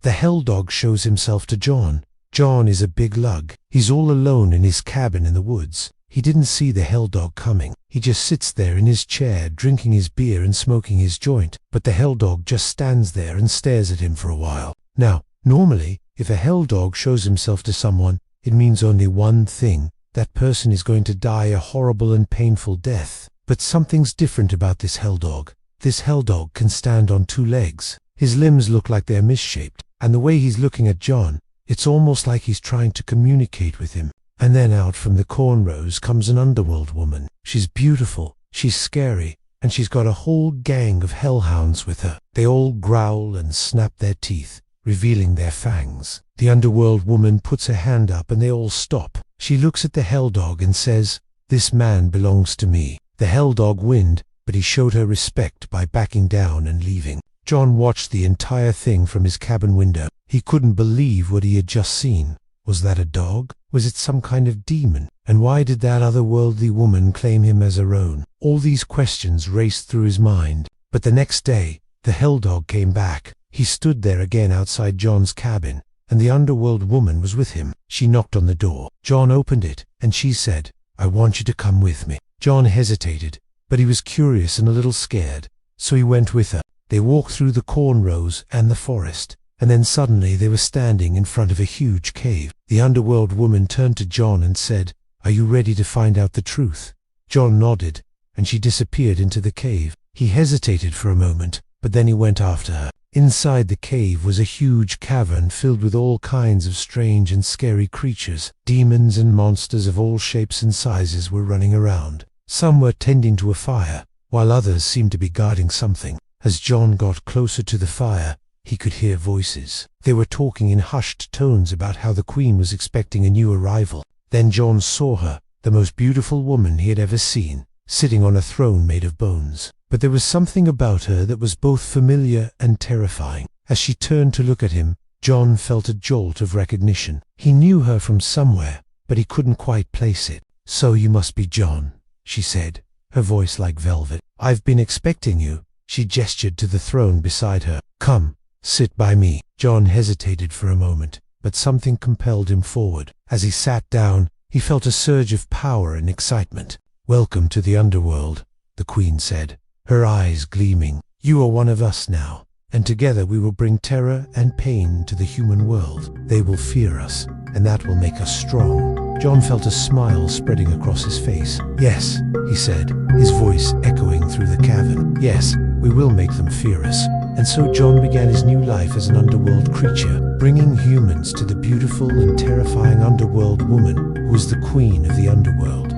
The hell dog shows himself to John. John is a big lug. He's all alone in his cabin in the woods. He didn't see the hell dog coming. He just sits there in his chair, drinking his beer and smoking his joint. But the hell dog just stands there and stares at him for a while. Now, normally, if a hell dog shows himself to someone, it means only one thing. That person is going to die a horrible and painful death. But something's different about this hell dog. This hell dog can stand on 2 legs. His limbs look like they're misshaped. And the way he's looking at John, it's almost like he's trying to communicate with him. And then out from the cornrows comes an underworld woman. She's beautiful, she's scary, and she's got a whole gang of hellhounds with her. They all growl and snap their teeth, revealing their fangs. The underworld woman puts her hand up and they all stop. She looks at the hell dog and says, "This man belongs to me." The hell dog winned, but he showed her respect by backing down and leaving. John watched the entire thing from his cabin window. He couldn't believe what he had just seen. Was that a dog? Was it some kind of demon? And why did that otherworldly woman claim him as her own? All these questions raced through his mind. But the next day, the hell dog came back. He stood there again outside John's cabin, and the underworld woman was with him. She knocked on the door. John opened it, and she said, "I want you to come with me." John hesitated, but he was curious and a little scared, so he went with her. They walked through the cornrows and the forest, and then suddenly they were standing in front of a huge cave. The underworld woman turned to John and said, "Are you ready to find out the truth?" John nodded, and she disappeared into the cave. He hesitated for a moment, but then he went after her. Inside the cave was a huge cavern filled with all kinds of strange and scary creatures. Demons and monsters of all shapes and sizes were running around. Some were tending to a fire, while others seemed to be guarding something. As John got closer to the fire, he could hear voices. They were talking in hushed tones about how the queen was expecting a new arrival. Then John saw her, the most beautiful woman he had ever seen, sitting on a throne made of bones. But there was something about her that was both familiar and terrifying. As she turned to look at him, John felt a jolt of recognition. He knew her from somewhere, but he couldn't quite place it. "So you must be John," she said, her voice like velvet. "I've been expecting you." She gestured to the throne beside her. "Come, sit by me." John hesitated for a moment, but something compelled him forward. As he sat down, he felt a surge of power and excitement. "Welcome to the underworld," the queen said, her eyes gleaming. "You are one of us now, and together we will bring terror and pain to the human world. They will fear us, and that will make us strong." John felt a smile spreading across his face. "Yes," he said, his voice echoing through the cavern. "Yes, we will make them fear us." And so John began his new life as an underworld creature, bringing humans to the beautiful and terrifying underworld woman who was the queen of the underworld.